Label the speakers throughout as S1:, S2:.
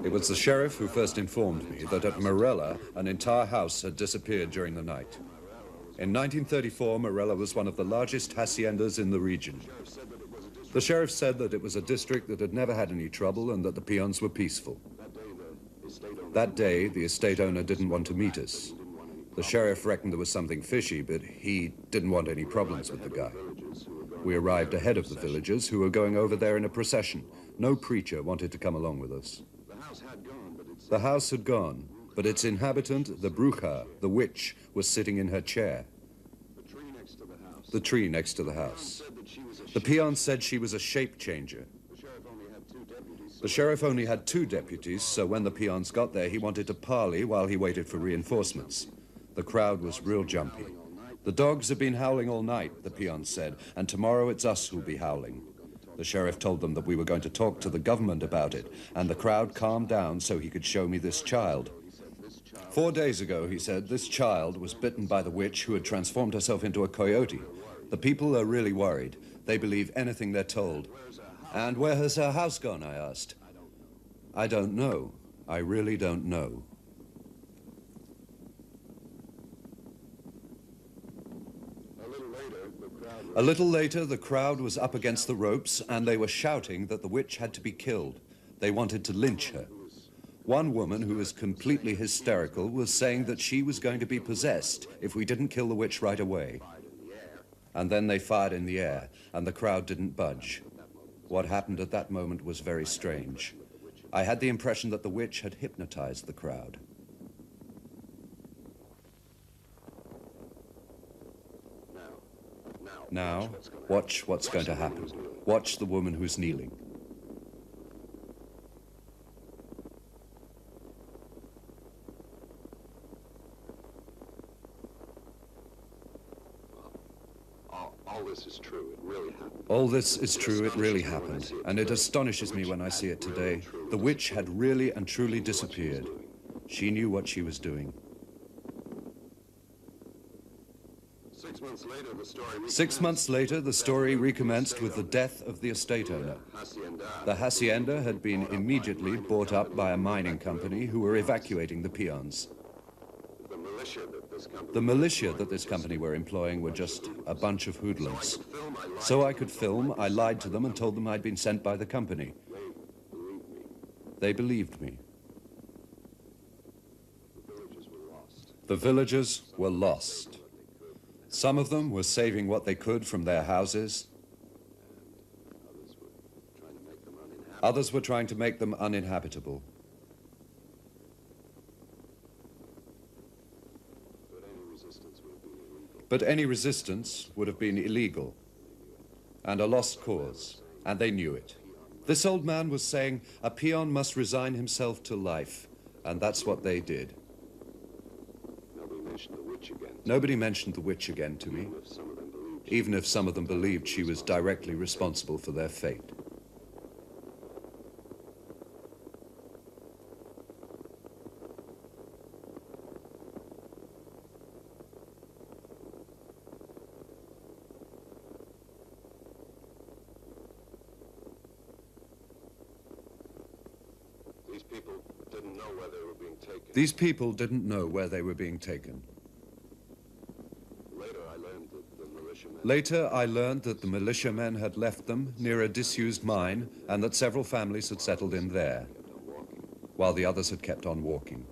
S1: It was the sheriff who first informed me that at Morella, an entire house had disappeared during the night. In 1934, Morella was one of the largest haciendas in the region. The sheriff said that it was a district that had never had any trouble and that the peons were peaceful. That day, the estate owner didn't want to meet us. The sheriff reckoned there was something fishy, but he didn't want any problems with the guy. We arrived ahead of the villagers, who were going over there in a procession. No preacher wanted to come along with us. The house had gone, but its inhabitant, the bruja, the witch, was sitting in her chair. The tree next to the house. The peons said she was a shape changer. The sheriff only had 2 deputies, so when the peons got there, he wanted to parley while he waited for reinforcements. The crowd was real jumpy. The dogs have been howling all night, the peons said, and tomorrow it's us who'll be howling. The sheriff told them that we were going to talk to the government about it, and the crowd calmed down so he could show me this child. 4 days ago, he said, this child was bitten by the witch who had transformed herself into a coyote. The people are really worried. They believe anything they're told. And where has her house gone, I asked. I don't know. I really don't know. A little later, the crowd was up against the ropes, and they were shouting that the witch had to be killed. They wanted to lynch her. One woman, who was completely hysterical, was saying that she was going to be possessed if we didn't kill the witch right away. And then they fired in the air, and the crowd didn't budge. What happened at that moment was very strange. I had the impression that the witch had hypnotized the crowd. Now, watch what's going to happen. Watch the woman who's kneeling.
S2: All this is true. It really happened.
S1: All this is true. It really happened. And it astonishes me when I see it today. The witch had really and truly disappeared. She knew what she was doing. 6 months later, the story recommenced with the death of the estate owner. The hacienda had been immediately bought up by a mining company who were evacuating the peons. The militia that this company were employing were just a bunch of hoodlums. So I could film, I lied to them and told them I'd been sent by the company. They believed me. The villagers were lost. Some of them were saving what they could from their houses. Others were trying to make them uninhabitable. But any resistance would have been illegal and a lost cause, and they knew it. This old man was saying a peon must resign himself to life, and that's what they did. Nobody mentioned the witch again to me, even if some of them believed she was directly responsible for their fate. These people didn't know where they were being taken. Later, I learned that the militiamen had left them near a disused mine and that several families had settled in there, while the others had kept on walking.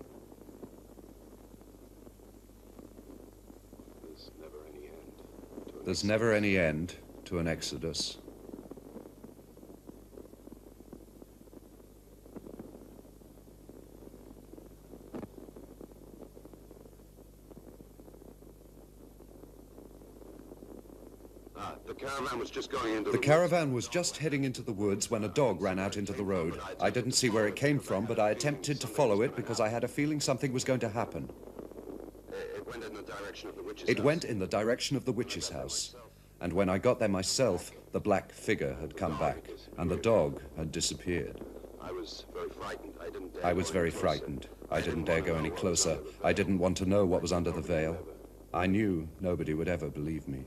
S1: There's never any end to an exodus. The caravan was just heading into the woods when a dog ran out into the road. I didn't see where it came from, but I attempted to follow it because I had a feeling something was going to happen.
S2: It went in the direction of the witch's house.
S1: It went in the direction of the witch's house. And when I got there myself, the black figure had come back, and the dog had disappeared.
S2: I was very frightened.
S1: I was very frightened. I didn't dare go any closer. I didn't want to know what was under the veil. I knew nobody would ever believe me.